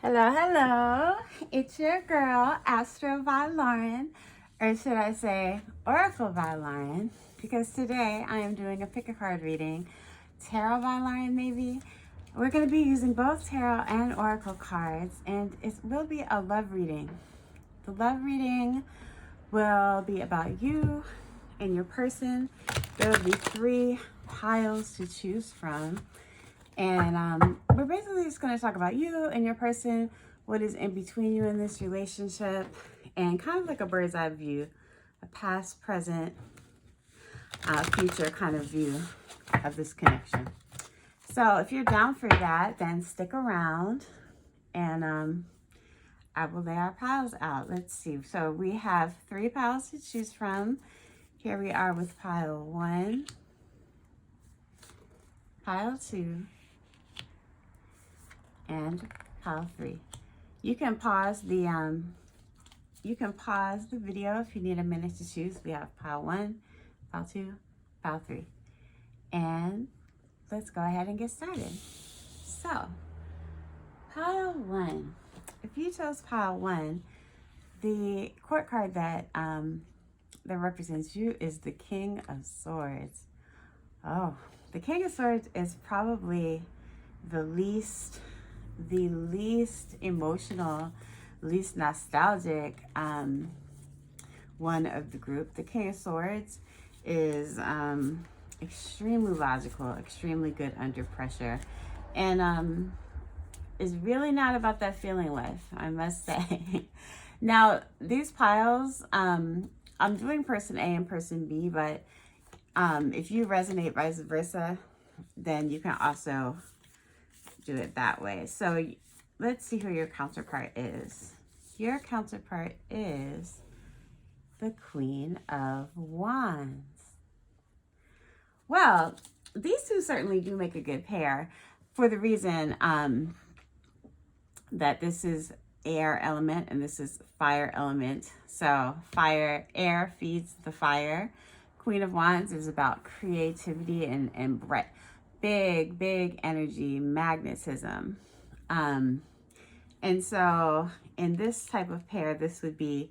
Hello, hello. It's your girl, Astro by Lauren, or should I say Oracle by Lauren, because today I am doing a pick a card reading, Tarot by Lauren maybe. We're going to be using both Tarot and Oracle cards, and it will be a love reading. The love reading will be about you and your person. There will be 3 piles to choose from. And we're basically just going to talk about you and your person, what is in between you in this relationship, and kind of like a bird's eye view, a past, present, future kind of view of this connection. So if you're down for that, then stick around and I will lay our piles out. Let's see. So we have 3 piles to choose from. Here we are with pile 1, pile 2, and pile 3. You can pause the video if you need a minute to choose. We have pile 1, pile 2, pile 3. And let's go ahead and get started. So, pile 1. If you chose pile 1, the court card that represents you is the King of Swords. Oh, the King of Swords is probably the least emotional, least nostalgic one of the group. The King of Swords is extremely logical, extremely good under pressure, and is really not about that feeling life, I must say. Now, these piles, I'm doing person A and person B, but if you resonate vice versa, then you can also do it that way. So let's see who your counterpart is. Your counterpart is the Queen of Wands. Well, these two certainly do make a good pair for the reason that this is air element and this is fire element. So air feeds the fire. Queen of Wands is about creativity and breadth. Big energy, magnetism. And so in this type of pair, this would be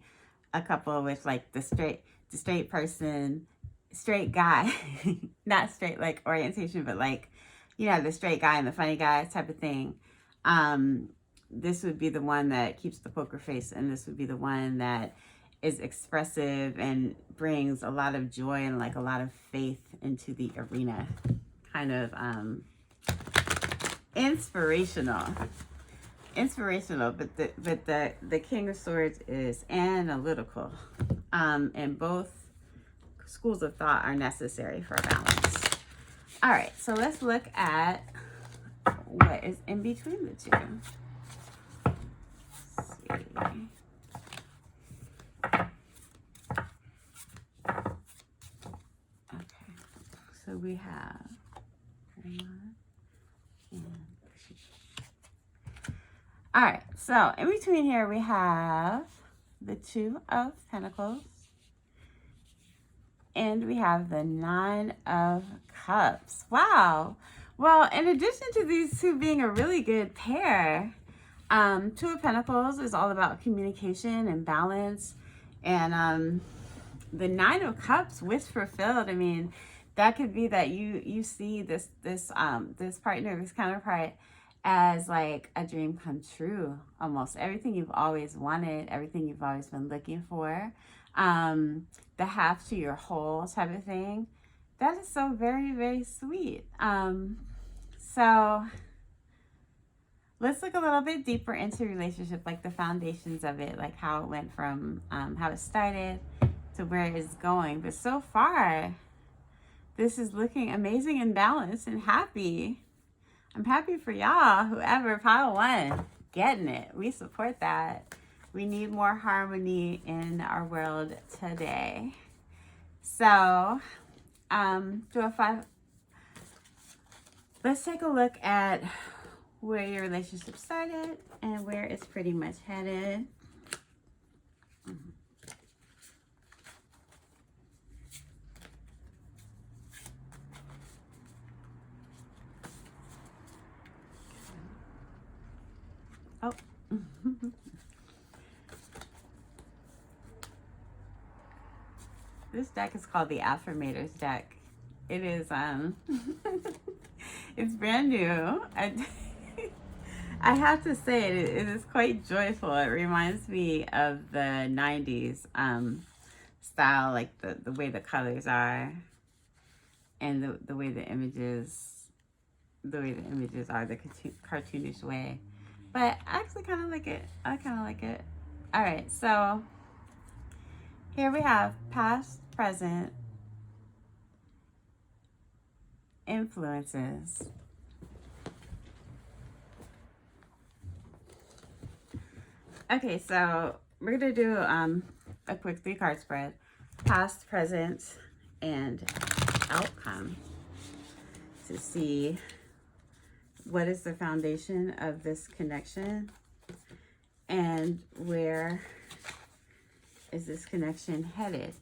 a couple with like the straight person, straight guy, not straight like orientation, but like, you know, the straight guy and the funny guy type of thing. This would be the one that keeps the poker face, and this would be the one that is expressive and brings a lot of joy and like a lot of faith into the arena. Kind of inspirational, but the King of Swords is analytical, and both schools of thought are necessary for a balance. All right, so let's look at what is in between the two. Let's see. Okay, so we have all right, so in between here we have the 2 of Pentacles and we have the 9 of Cups. Wow. Well, in addition to these two being a really good pair, 2 of Pentacles is all about communication and balance, and the 9 of Cups, wish fulfilled. I mean, that could be that you see this partner, this counterpart, as like a dream come true, almost. Everything you've always wanted, everything you've always been looking for, the half to your whole type of thing. That is so very sweet. So let's look a little bit deeper into relationship, like the foundations of it, like how it went from how it started to where it is going. But so far, this is looking amazing and balanced and happy. I'm happy for y'all, whoever, pile 1, getting it. We support that. We need more harmony in our world today. So, do a 5. Let's take a look at where your relationship started and where it's pretty much headed. Oh, This deck is called the Affirmators deck. It is, it's brand new. I have to say it is quite joyful. It reminds me of the 90s style, like the way the colors are and the way the images are, the cartoonish way. But I actually kind of like it. I kind of like it. All right, so here we have past, present influences. Okay, so we're gonna do a quick 3-card spread: past, present, and outcome, to see what is the foundation of this connection and where is this connection headed.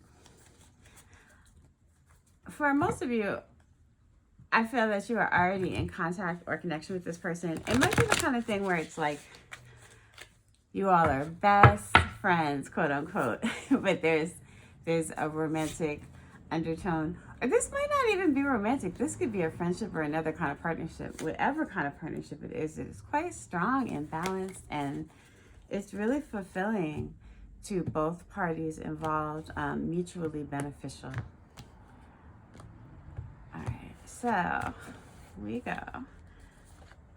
For most of you, I feel that you are already in contact or connection with this person. It might be the kind of thing where it's like you all are best friends, quote unquote, but there's a romantic undertone. Or this might not even be romantic. This could be a friendship or another kind of partnership. Whatever kind of partnership it is quite strong and balanced, and it's really fulfilling to both parties involved, mutually beneficial. All right, so we go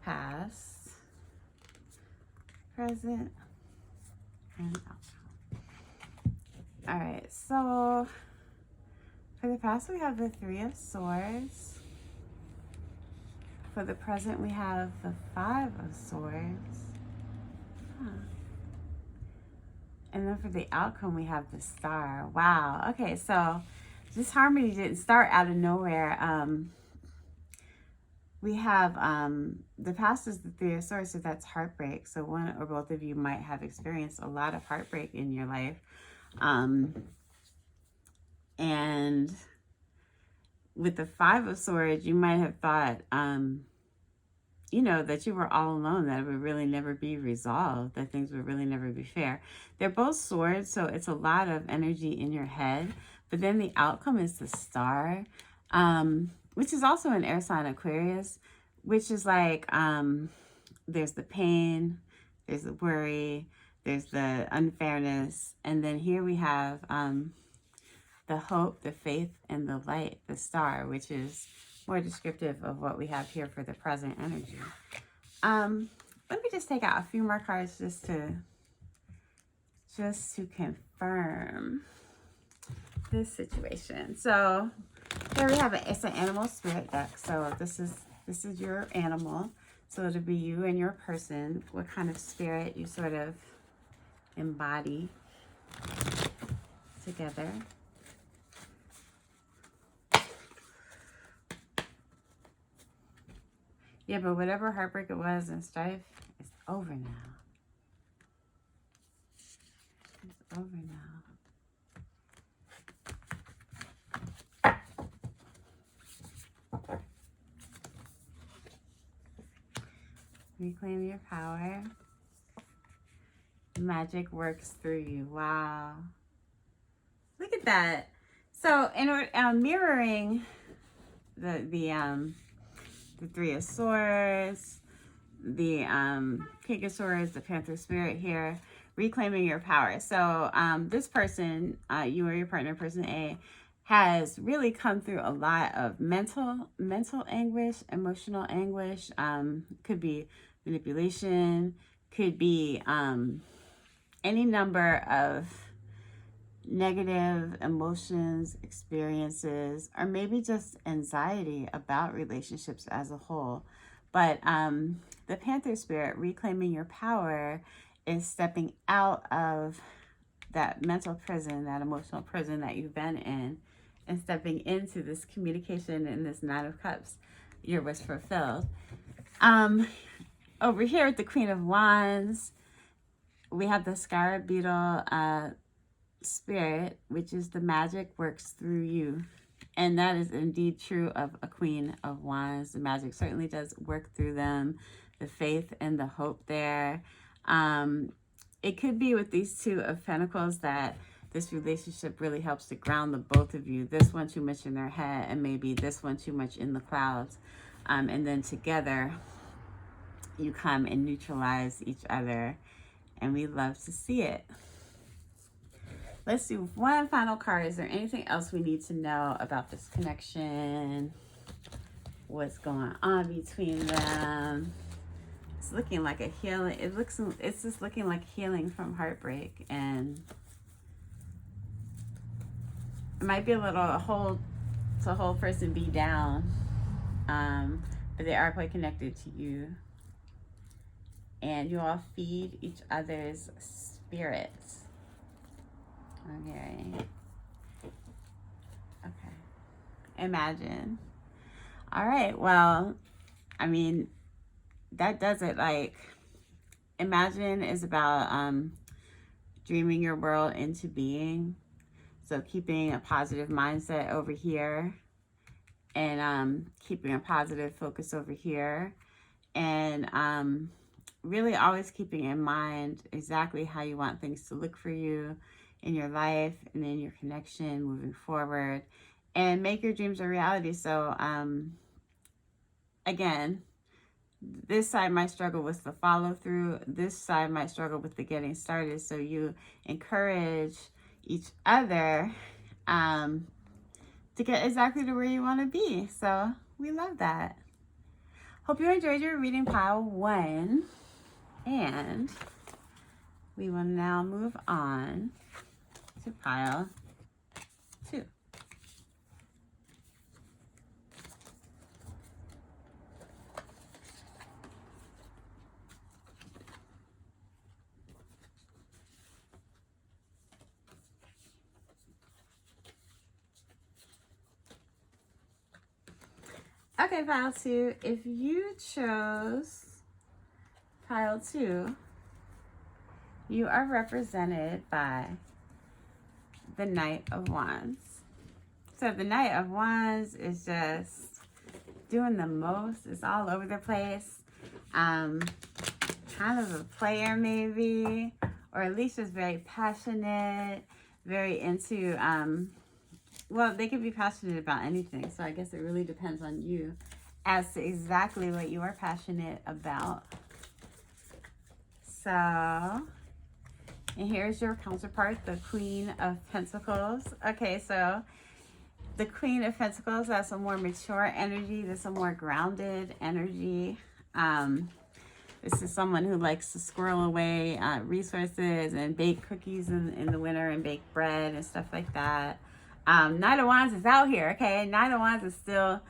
past, present, and outcome. All right, so for the past, we have the 3 of Swords. For the present, we have the 5 of Swords. And then for the outcome, we have the Star. Wow. Okay, so this harmony didn't start out of nowhere. We have the past is the 3 of Swords, so that's heartbreak. So one or both of you might have experienced a lot of heartbreak in your life. And with the 5 of Swords, you might have thought, you know, that you were all alone, that it would really never be resolved, that things would really never be fair. They're both swords, so it's a lot of energy in your head. But then the outcome is the Star, which is also an air sign, Aquarius, which is like, there's the pain, there's the worry, there's the unfairness. And then here we have the hope, the faith, and the light, the Star, which is more descriptive of what we have here for the present energy. Let me just take out a few more cards just to confirm this situation. So here we have it's an animal spirit deck. So this is your animal. So it'll be you and your person, what kind of spirit you sort of embody together. Yeah, but whatever heartbreak it was and strife, it's over now. It's over now. Reclaim your power. Magic works through you. Wow. Look at that. So, in mirroring the 3 of Swords, the King of Swords, the Panther Spirit here, reclaiming your power. So this person, you or your partner, person A, has really come through a lot of mental anguish, emotional anguish. Could be manipulation, could be any number of negative emotions, experiences, or maybe just anxiety about relationships as a whole. But the Panther Spirit, reclaiming your power, is stepping out of that mental prison, that emotional prison that you've been in, and stepping into this communication in this 9 of Cups. Your wish fulfilled. Over here with the Queen of Wands, we have the Scarab Beetle Spirit, which is the magic works through you. And that is indeed true of a Queen of Wands. The magic certainly does work through them. The faith and the hope there. It could be with these Two of Pentacles that this relationship really helps to ground the both of you. This one too much in their head, and maybe this one too much in the clouds. And then together, you come and neutralize each other. And we love to see it. Let's do one final card. Is there anything else we need to know about this connection? What's going on between them? It's looking like a healing. It's just looking like healing from heartbreak, and it might be a little hold person be down, but they are quite connected to you, and you all feed each other's spirits. Okay. Imagine. All right. Well, I mean, that does it. Like, imagine is about dreaming your world into being. So keeping a positive mindset over here, and keeping a positive focus over here, and really always keeping in mind exactly how you want things to look for you in your life and in your connection moving forward, and make your dreams a reality. So again, this side might struggle with the follow through. This side might struggle with the getting started. So you encourage each other to get exactly to where you want to be. So we love that. Hope you enjoyed your reading, pile 1. And we will now move on to pile 2. Okay, pile 2, if you chose pile 2, you are represented by the Knight of Wands. So the Knight of Wands is just doing the most. It's all over the place. Kind of a player maybe, or at least just very passionate, very into, well, they can be passionate about anything. So I guess it really depends on you as to exactly what you are passionate about. So, and here's your counterpart, the Queen of Pentacles. Okay, so the Queen of Pentacles, that's a more mature energy. That's a more grounded energy. This is someone who likes to squirrel away resources and bake cookies in the winter and bake bread and stuff like that. Knight of Wands is out here, okay? Knight of Wands is still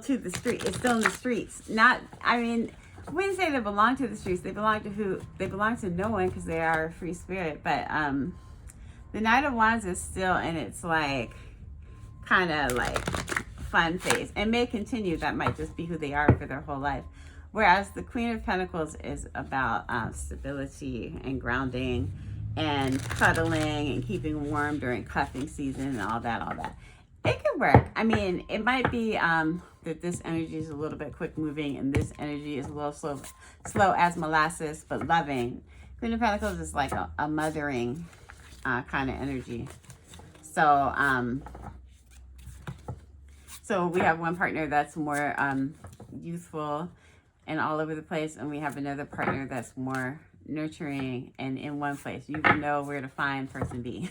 to the street. It's still in the streets. Not, I mean, I wouldn't say they belong to the streets. They belong to who? They belong to no one because they are a free spirit. But the Knight of Wands is still in its like kind of like fun phase, and may continue. That might just be who they are for their whole life. Whereas the Queen of Pentacles is about stability and grounding and cuddling and keeping warm during cuffing season and all that. It could work. I mean, it might be that this energy is a little bit quick moving and this energy is a little slow as molasses, but loving. Queen of Pentacles is like a mothering kind of energy. So, so we have one partner that's more youthful and all over the place, and we have another partner that's more nurturing and in one place. You know where to find person B.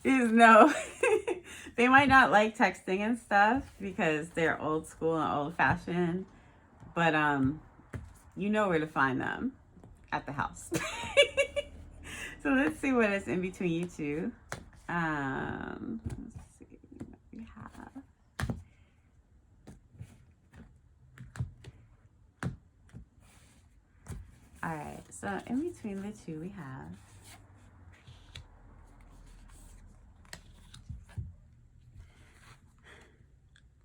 There's no, they might not like texting and stuff because they're old school and old fashioned, but you know where to find them at the house. So let's see what is in between you two. Let's see what we have. All right, so in between the two we have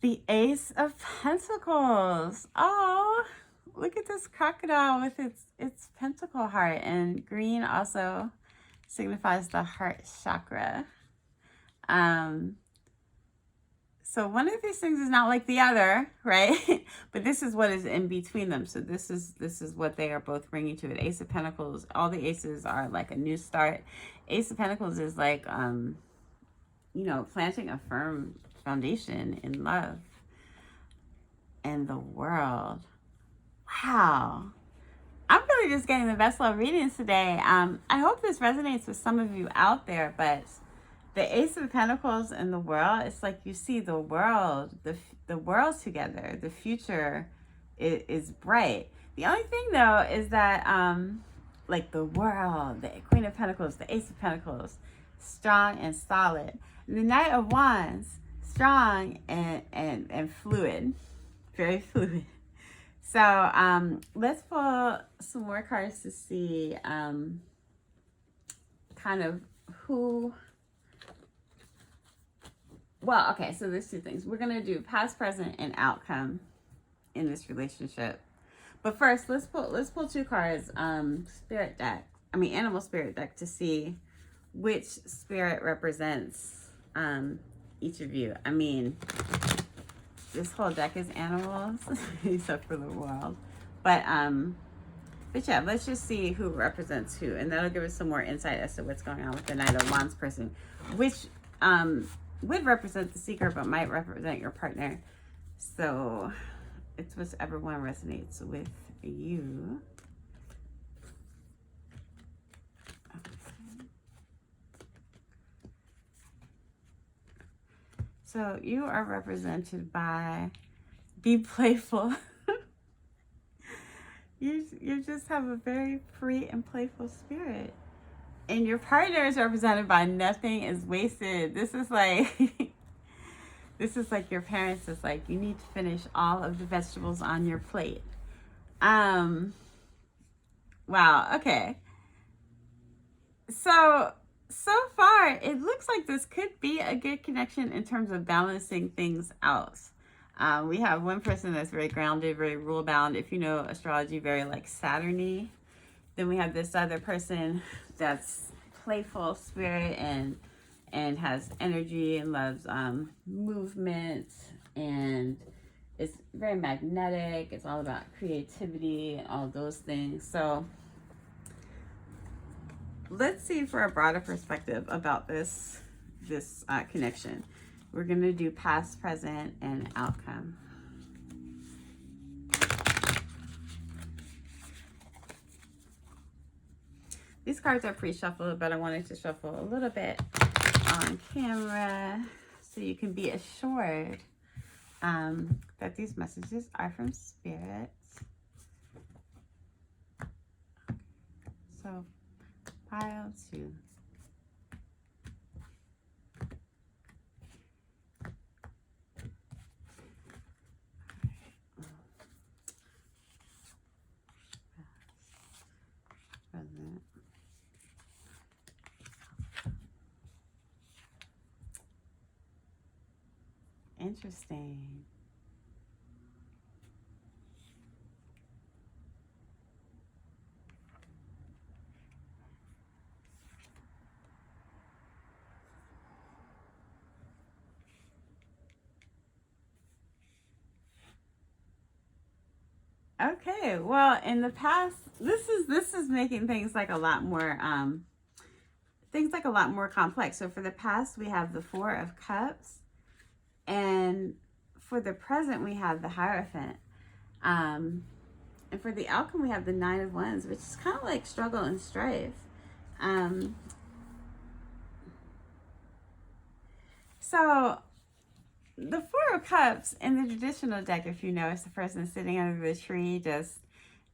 the Ace of Pentacles. Oh, look at this crocodile with its pentacle heart, and green also signifies the heart chakra. So one of these things is not like the other, right? But this is what is in between them. So this is what they are both bringing to it. Ace of Pentacles, all the aces are like a new start. Ace of Pentacles is like, you know, planting a firm foundation in love and the world. Wow. I'm really just getting the best love readings today. I hope this resonates with some of you out there, but the Ace of Pentacles and the world, it's like you see the world, the world together. The future is bright. The only thing though is that like the world, the Queen of Pentacles, the Ace of Pentacles, strong and solid. And the Knight of Wands, strong and fluid, very fluid. So let's pull some more cards to see kind of who. Well, okay, so there's two things. We're going to do past, present, and outcome in this relationship. But first, let's pull two cards, spirit deck. I mean, animal spirit deck, to see which spirit represents each of you. I mean, this whole deck is animals, except for the world. But yeah, let's just see who represents who, and that'll give us some more insight as to what's going on with the Knight of Wands person, which would represent the seeker, but might represent your partner. So it's whichever one resonates with you. So you are represented by be playful. You just have a very free and playful spirit. And your partner is represented by nothing is wasted. This is like this is like your parents is like, you need to finish all of the vegetables on your plate. Wow, okay. So far, it looks like this could be a good connection in terms of balancing things out. We have one person that's very grounded, very rule-bound. If you know astrology, very like Saturn-y. Then we have this other person that's playful spirit and has energy and loves movement and is very magnetic. It's all about creativity and all those things. So let's see for a broader perspective about this connection. We're going to do past, present, and outcome. These cards are pre-shuffled, but I wanted to shuffle a little bit on camera so you can be assured that these messages are from Spirit. So, pile 2. Interesting. Okay, well, in the past, this is making things like a lot more complex. So for the past, we have the 4 of Cups, and for the present, we have the Hierophant. And for the outcome, we have the 9 of Wands, which is kind of like struggle and strife. So the 4 of Cups in the traditional deck, if you know, it's the person sitting under the tree, just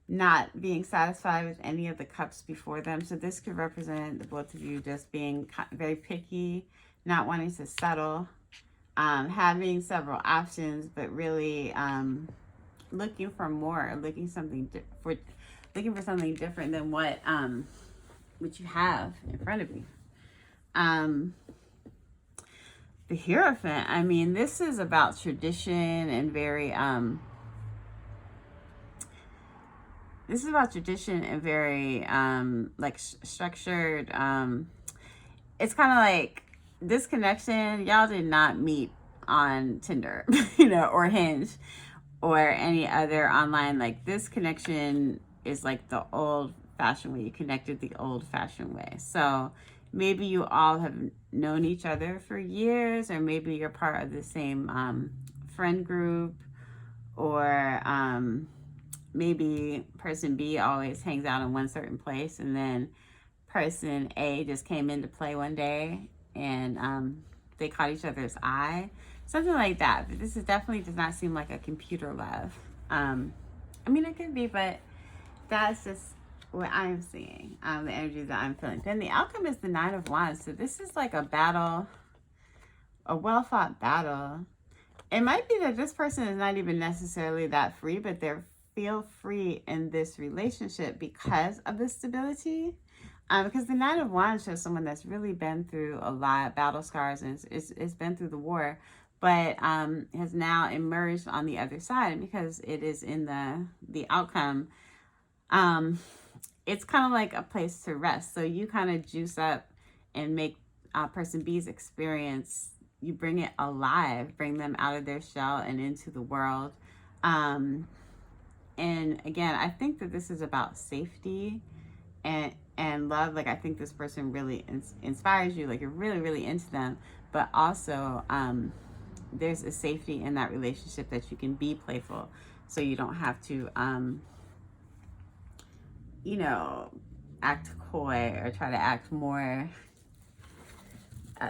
not being satisfied with any of the cups before them. So this could represent the both of you just being very picky, not wanting to settle, having several options, but really looking for more, looking for something different than what you have in front of you. The Hierophant, I mean, this is about tradition and very like structured. It's kind of like this connection, y'all did not meet on Tinder, you know, or Hinge or any other online. Like this connection is like the old fashioned way. You connected the old fashioned way. So maybe you all have known each other for years, or maybe you're part of the same friend group, or maybe person B always hangs out in one certain place, and then person A just came into play one day and they caught each other's eye. Something like that. But this is definitely does not seem like a computer love. I mean, it could be, but that's just what I'm seeing, the energy that I'm feeling. Then the outcome is the Nine of Wands. So this is like a battle, a well-fought battle. It might be that this person is not even necessarily that free, but they feel free in this relationship because of the stability. Because the Nine of Wands shows someone that's really been through a lot, battle scars, and it's been through the war, but has now emerged on the other side. Because it is in the outcome, it's kind of like a place to rest. So you kind of juice up and make person B's experience, you bring it alive, bring them out of their shell and into the world. And again, I think that this is about safety and love. Like, I think this person really inspires you. Like, you're really, really into them. But also, there's a safety in that relationship that you can be playful. So you don't have to, you know, act coy or try to act more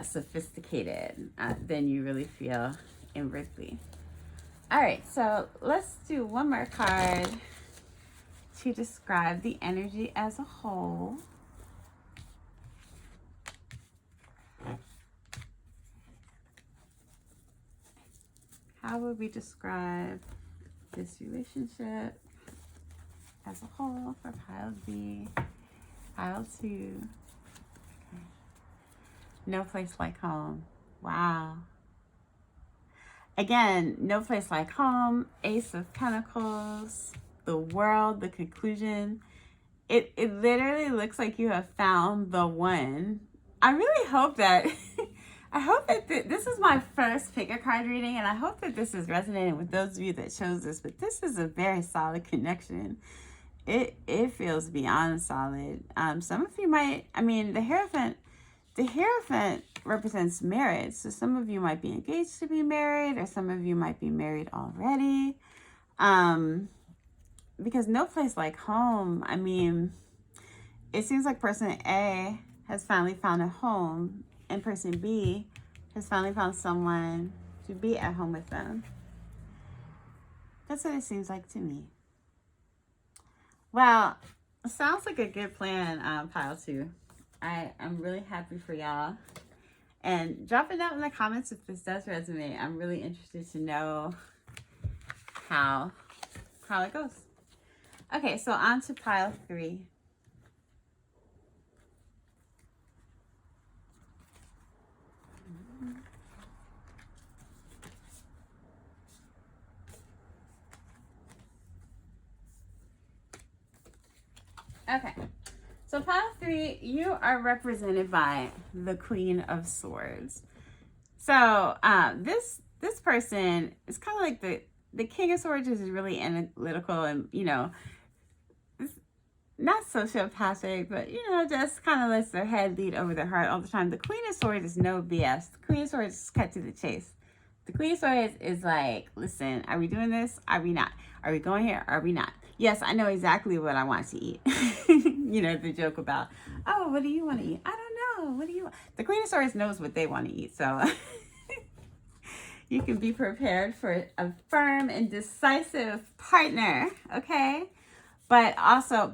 sophisticated than you really feel inwardly. All right, so let's do one more card to describe the energy as a whole. How would we describe this relationship as a whole for pile B, pile 2? Okay. No place like home. Wow. Again, no place like home, Ace of Pentacles, the world, the conclusion. It literally looks like you have found the one. I really hope that, I hope that this is my first pick a card reading, and I hope that this is resonating with those of you that chose this, but this is a very solid connection. It feels beyond solid. Some of you might, I mean, the Hierophant represents marriage. So some of you might be engaged to be married, or some of you might be married already. Because no place like home, I mean, it seems like person A has finally found a home, and person B has finally found someone to be at home with them. That's what it seems like to me. Well, it sounds like a good plan, pile 2. I'm really happy for y'all. And drop it down in the comments if this does resonate. I'm really interested to know how it goes. Okay, so on to pile 3. Okay. So pile 3, you are represented by the Queen of Swords. So this person is kind of like the King of Swords is really analytical and, you know, not sociopathic, but, you know, just kind of lets their head lead over their heart all the time. The Queen of Swords is no BS. The Queen of Swords is cut to the chase. The Queen of Swords is like, listen, are we doing this? Are we not? Are we going here? Are we not? Yes, I know exactly what I want to eat. You know, the joke about, oh, what do you want to eat? I don't know. What do you want? The Queen of Swords knows what they want to eat. So you can be prepared for a firm and decisive partner. Okay. But also,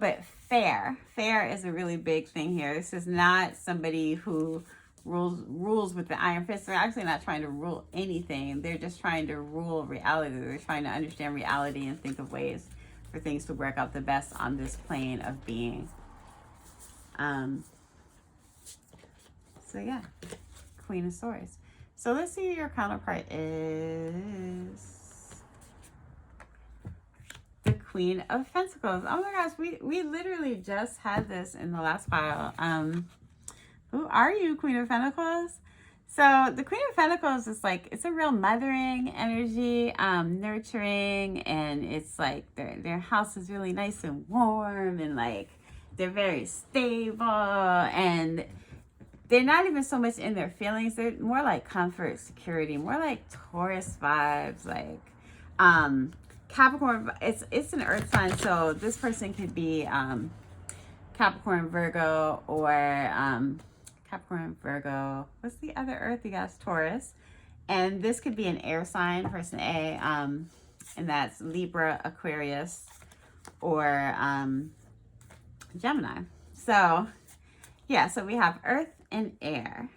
fair. Fair is a really big thing here. This is not somebody who rules with the iron fist. They're actually not trying to rule anything. They're just trying to rule reality. They're trying to understand reality and think of ways for things to work out the best on this plane of being. So yeah, Queen of Swords. So let's see who your counterpart is. The Queen of Pentacles. Oh my gosh, we literally just had this in the last pile. Who are you, Queen of Pentacles? So the Queen of Pentacles is like, it's a real mothering energy, nurturing, and it's like their house is really nice and warm, and like they're very stable, and they're not even so much in their feelings. They're more like comfort, security, more like Taurus vibes, like Capricorn. It's an earth sign, so this person could be Capricorn, Virgo, or Capricorn, Virgo. What's the other earth? You guys, Taurus. And this could be an air sign, person A, and that's Libra, Aquarius, or Gemini. So yeah, so we have earth and air,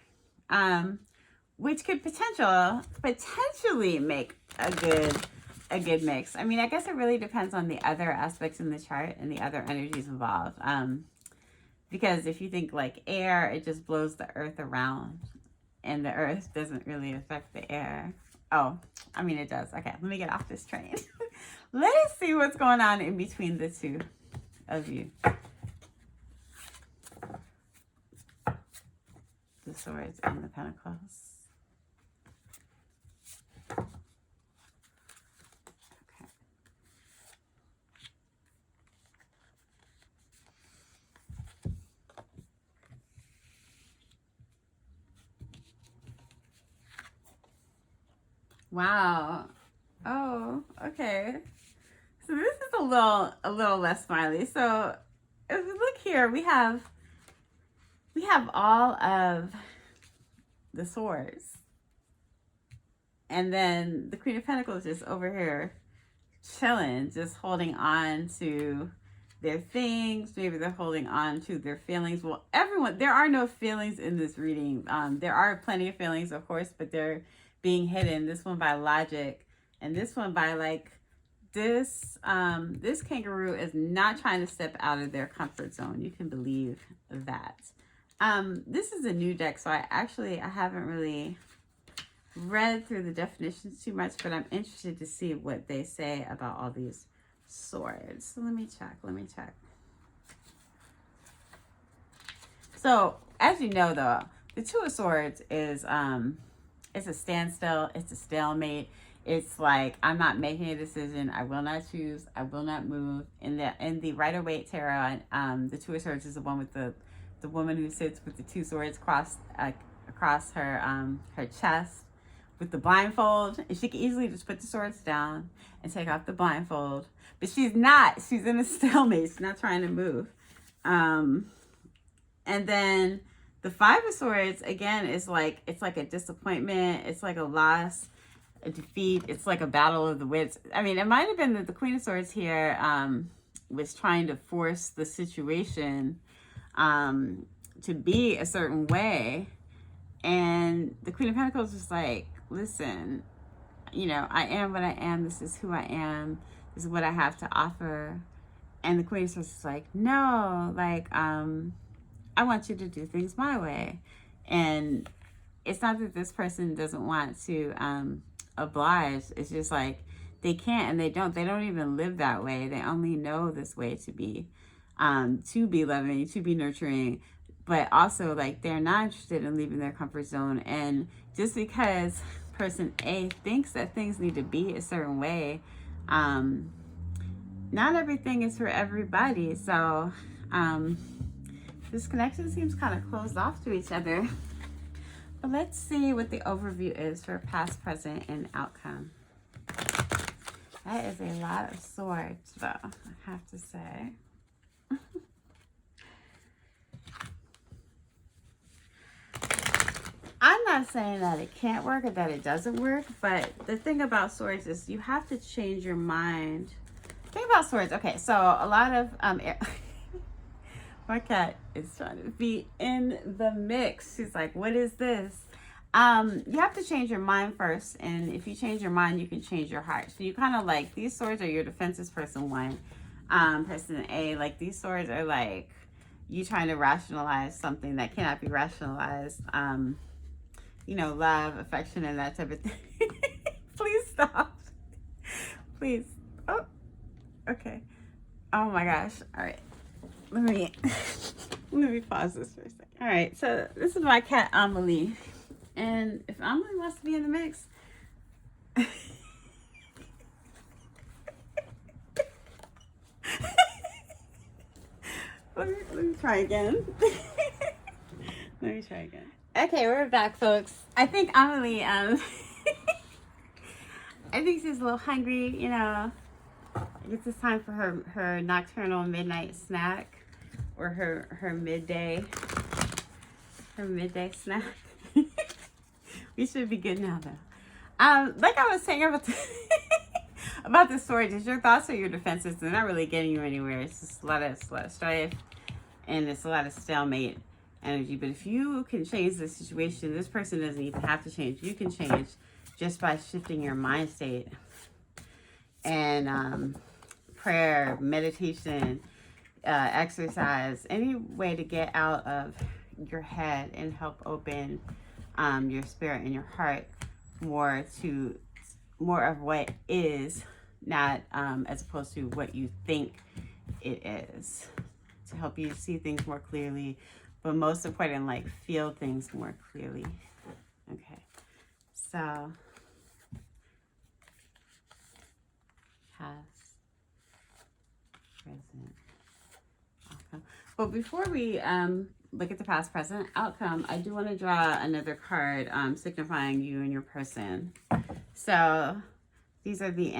which could potentially make a good mix. I mean, I guess it really depends on the other aspects in the chart and the other energies involved. Because if you think like air, it just blows the earth around, and the earth doesn't really affect the air. Oh, I mean, it does. Okay, let me get off this train. Let's see what's going on in between the two of you. The swords and the pentacles. Okay. Wow. Oh, okay. So this is a little less smiley. So if we look here, we have all of the swords. And then the Queen of Pentacles is over here chilling, just holding on to their things. Maybe they're holding on to their feelings. Well, there are no feelings in this reading. There are plenty of feelings, of course, but they're being hidden. This one by logic, and this one by like this kangaroo is not trying to step out of their comfort zone. You can believe that. This is a new deck, so I haven't really read through the definitions too much, but I'm interested to see what they say about all these swords. So let me check. So as you know, though, the Two of Swords is it's a standstill, it's a stalemate. It's like, I'm not making a decision. I will not choose. I will not move. In the Rider-Waite Tarot, the Two of Swords is the one with the woman who sits with the two swords across her chest with the blindfold, and she can easily just put the swords down and take off the blindfold. But she's not. She's in a stalemate. She's not trying to move. And then the Five of Swords, again, is like, it's like a disappointment. It's like a loss, a defeat. It's like a battle of the wits. I mean, it might have been that the Queen of Swords here was trying to force the situation to be a certain way. And the Queen of Pentacles is like, listen, you know, I am what I am. This is who I am. This is what I have to offer. And the Queen of Swords is like, no, like, I want you to do things my way. And it's not that this person doesn't want to oblige. It's just like they can't, and they don't even live that way. They only know this way to be loving, to be nurturing, but also like they're not interested in leaving their comfort zone. And just because person A thinks that things need to be a certain way, not everything is for everybody. So this connection seems kind of closed off to each other. But let's see what the overview is for past, present, and outcome. That is a lot of swords, though, I have to say. I'm not saying that it can't work or that it doesn't work, but the thing about swords is you have to change your mind. Think about swords. Okay, so a lot of my cat is trying to be in the mix. She's like, what is this? You have to change your mind first, and if you change your mind, you can change your heart. So you kind of like, these swords are your defenses, person one. Person A, like these swords are like you trying to rationalize something that cannot be rationalized. You know, love, affection, and that type of thing. Please stop. Please. Oh, okay. Oh my gosh. All right. Let me pause this for a second. All right. So this is my cat, Amelie. And if Emily wants to be in the mix, let me try again. Let me try again. Okay, we're back, folks. I think Emily, I think she's a little hungry, you know. I guess it's time for her nocturnal midnight snack, or her midday snack. We should be good now, though. Like I was saying about the about the storage, it's your thoughts or your defenses. They're not really getting you anywhere. It's just a lot of strife, and it's a lot of stalemate energy. But if you can change the situation, this person doesn't even have to change. You can change just by shifting your mind state. And prayer, meditation, exercise, any way to get out of your head and help open your spirit and your heart more of what is, not as opposed to what you think it is, to help you see things more clearly, but most important, like, feel things more clearly. Okay, so past, present, outcome. But before we look at the past, present, outcome, I do want to draw another card signifying you and your person. So these are the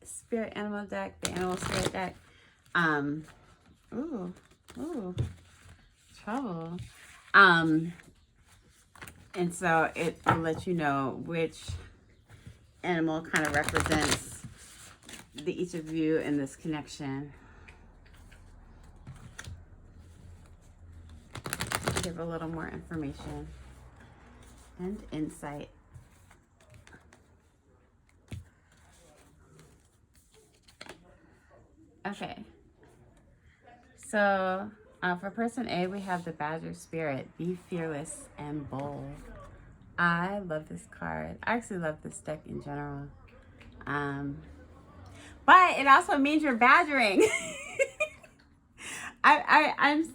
spirit animal deck, the animal spirit deck. Ooh, trouble. And so it will let you know which animal kind of represents each of you in this connection. Give a little more information and insight. Okay, so for person A, we have the Badger Spirit. Be fearless and bold. I love this card. I actually love this deck in general. But it also means you're badgering. I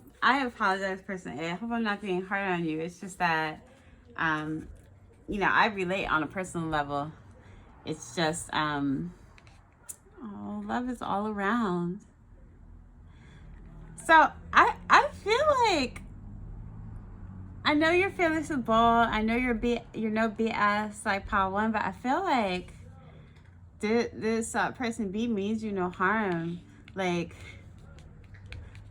apologize, person A. I hope I'm not being hard on you. It's just that, you know, I relate on a personal level. It's just, love is all around. So I feel like, I know you're fearless and bold. I know you're no BS like Power One, but I feel like this person B means you no harm. Like,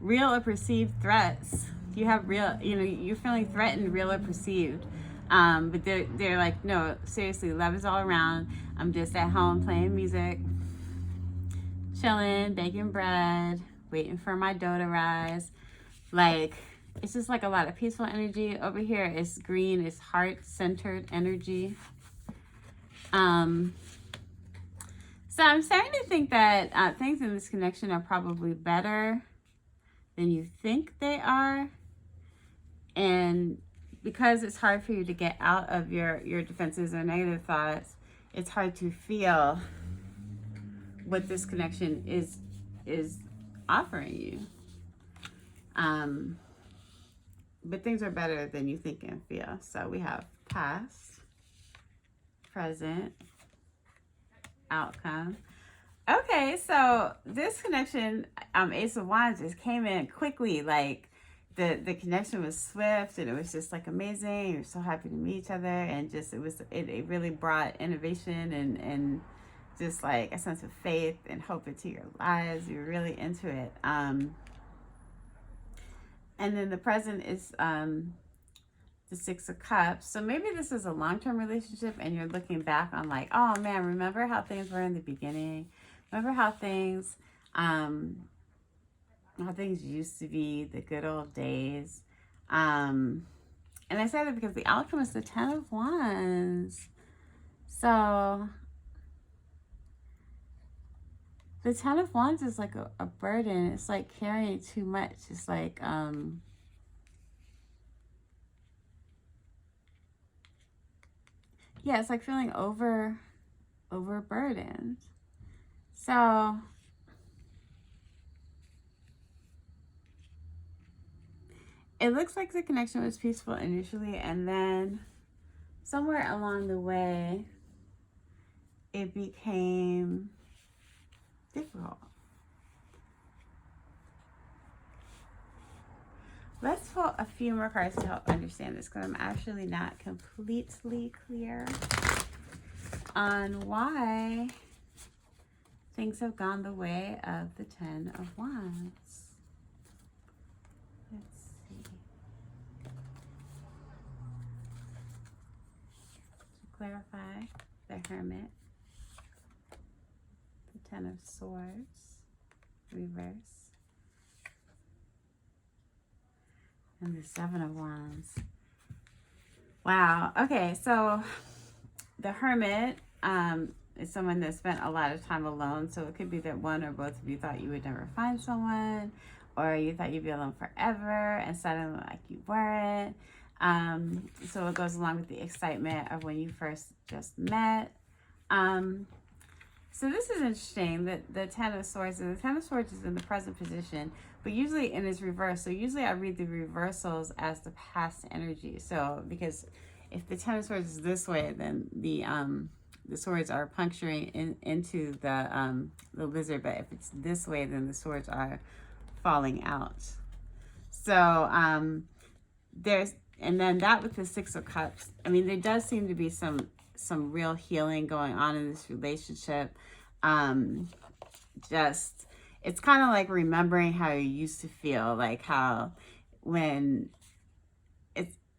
real or perceived threats. You have real, you know, you're feeling threatened, real or perceived. But they're like, no, seriously, love is all around. I'm just at home playing music, chilling, baking bread, waiting for my dough to rise. Like, it's just like a lot of peaceful energy. Over here, it's green, it's heart-centered energy. So I'm starting to think that things in this connection are probably better than you think they are. And because it's hard for you to get out of your defenses or negative thoughts, it's hard to feel what this connection is offering you. But things are better than you think and feel. So we have past, present, outcome. Okay, so this connection, Ace of Wands, just came in quickly. Like, the connection was swift, and it was just like amazing. You're so happy to meet each other, and just it really brought innovation and just like a sense of faith and hope into your lives. You're really into it. And then the present is the Six of Cups. So maybe this is a long-term relationship, and you're looking back on like, oh man, remember how things were in the beginning? Remember how things used to be, the good old days. And I say that because the outcome is the Ten of Wands. So the Ten of Wands is like a burden. It's like carrying too much. It's like, yeah, it's like feeling overburdened. So it looks like the connection was peaceful initially, and then somewhere along the way, it became difficult. Let's pull a few more cards to help understand this, because I'm actually not completely clear on why things have gone the way of the Ten of Wands. Let's see. To clarify, the Hermit, the Ten of Swords, reverse, and the Seven of Wands. Wow. Okay, so the Hermit is someone that spent a lot of time alone. So it could be that one or both of you thought you would never find someone, or you thought you'd be alone forever, and suddenly like you weren't. So it goes along with the excitement of when you first just met. So this is interesting, that the Ten of Swords, and the Ten of Swords is in the present position, but usually in its reverse. So usually I read the reversals as the past energy. So because if the Ten of Swords is this way, then the swords are puncturing into the lizard, but if it's this way, then the swords are falling out. So and then that with the Six of Cups, I mean, there does seem to be some real healing going on in this relationship. It's kind of like remembering how you used to feel, like how when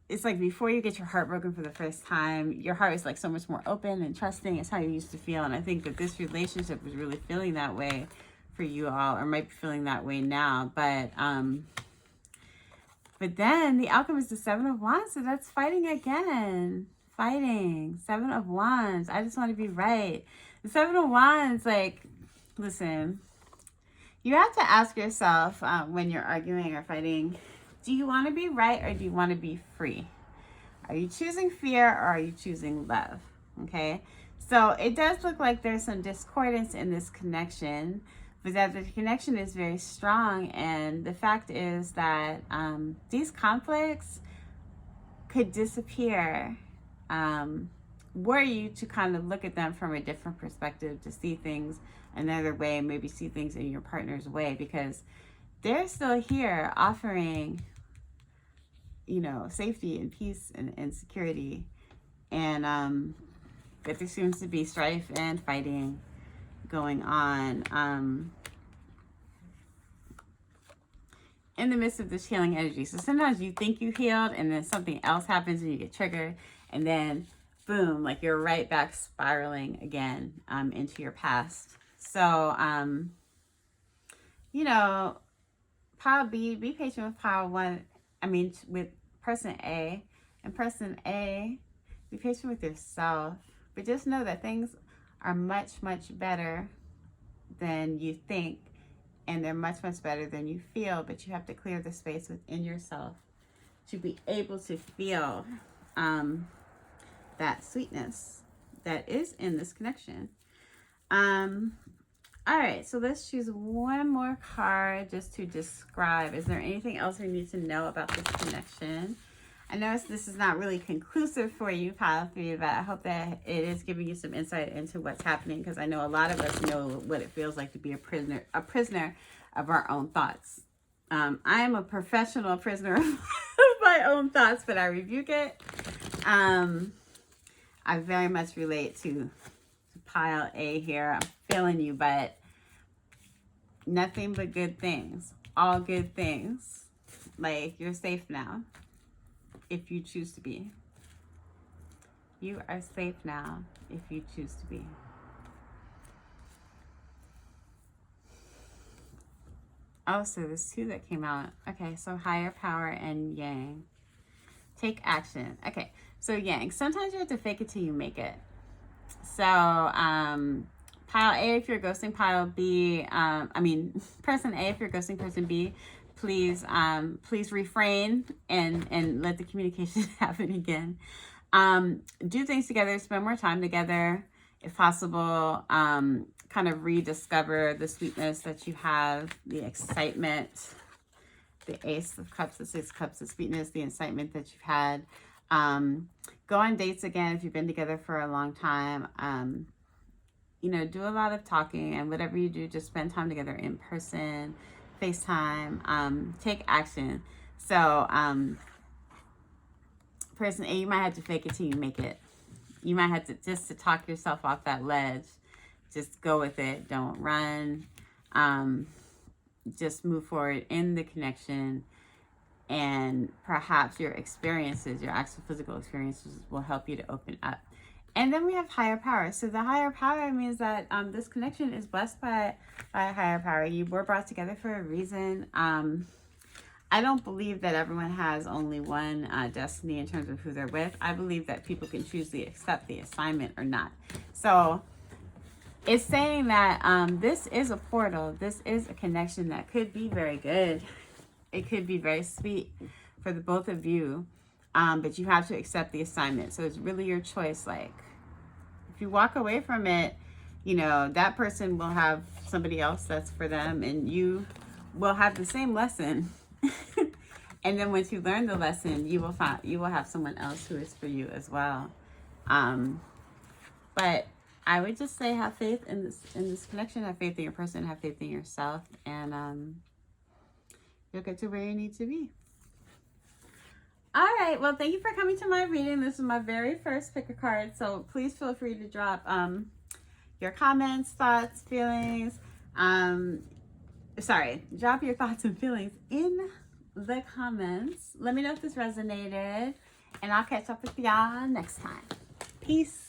it's like before you get your heart broken for the first time, your heart is like so much more open and trusting. It's how you used to feel. And I think that this relationship is really feeling that way for you all, or might be feeling that way now. But then the outcome is the Seven of Wands. So that's fighting again. Fighting. Seven of Wands. I just want to be right. The Seven of Wands, like, listen, you have to ask yourself when you're arguing or fighting, do you want to be right or do you want to be free? Are you choosing fear or are you choosing love? Okay. So it does look like there's some discordance in this connection, but that the connection is very strong. And the fact is that these conflicts could disappear were you to kind of look at them from a different perspective, to see things another way, maybe see things in your partner's way, because they're still here offering, you know, safety and peace and security. And but there seems to be strife and fighting going on in the midst of this healing energy. So sometimes you think you healed and then something else happens and you get triggered, and then boom, like you're right back spiraling again into your past. So you know, pile B, be patient with pile 1. I mean, with person A. And person A, be patient with yourself. But just know that things are much, much better than you think. And they're much, much better than you feel. But you have to clear the space within yourself to be able to feel that sweetness that is in this connection. All right, so let's choose one more card just to describe. Is there anything else we need to know about this connection? I know this is not really conclusive for you, pile 3, but I hope that it is giving you some insight into what's happening, because I know a lot of us know what it feels like to be a prisoner of our own thoughts. I am a professional prisoner of my own thoughts, but I rebuke it. I very much relate to pile A here. I'm feeling you, but nothing but good things. All good things. Like, you're safe now if you choose to be. You are safe now if you choose to be. Oh, so there's 2 that came out. Okay, so higher power and yang. Take action. Okay, so yang. Sometimes you have to fake it till you make it. So, pile A, if you're ghosting pile B, person A, if you're ghosting person B, please refrain and let the communication happen again. Do things together, spend more time together, if possible. Kind of rediscover the sweetness that you have, the excitement, the Ace of Cups, the Six of Cups, the sweetness, the excitement that you've had. Go on dates again if you've been together for a long time. You know, do a lot of talking, and whatever you do, just spend time together in person, FaceTime, take action. So, person A, you might have to fake it till you make it. You might have to, just to talk yourself off that ledge, just go with it. Don't run. Just move forward in the connection, and perhaps your experiences, your actual physical experiences, will help you to open up. And then we have higher power. So the higher power means that this connection is blessed by a higher power. You were brought together for a reason. I don't believe that everyone has only one destiny in terms of who they're with. I believe that people can choose to accept the assignment or not. So it's saying that this is a portal. This is a connection that could be very good. It could be very sweet for the both of you. But you have to accept the assignment. So it's really your choice. Like, if you walk away from it, you know, that person will have somebody else that's for them, and you will have the same lesson. And then once you learn the lesson, you will have someone else who is for you as well. But I would just say, have faith in this connection, have faith in your person, have faith in yourself, and you'll get to where you need to be. All right, well, thank you for coming to my reading. This is my very first pick a card, so please feel free to drop your comments, thoughts, feelings. Drop your thoughts and feelings in the comments. Let me know if this resonated, and I'll catch up with y'all next time. Peace.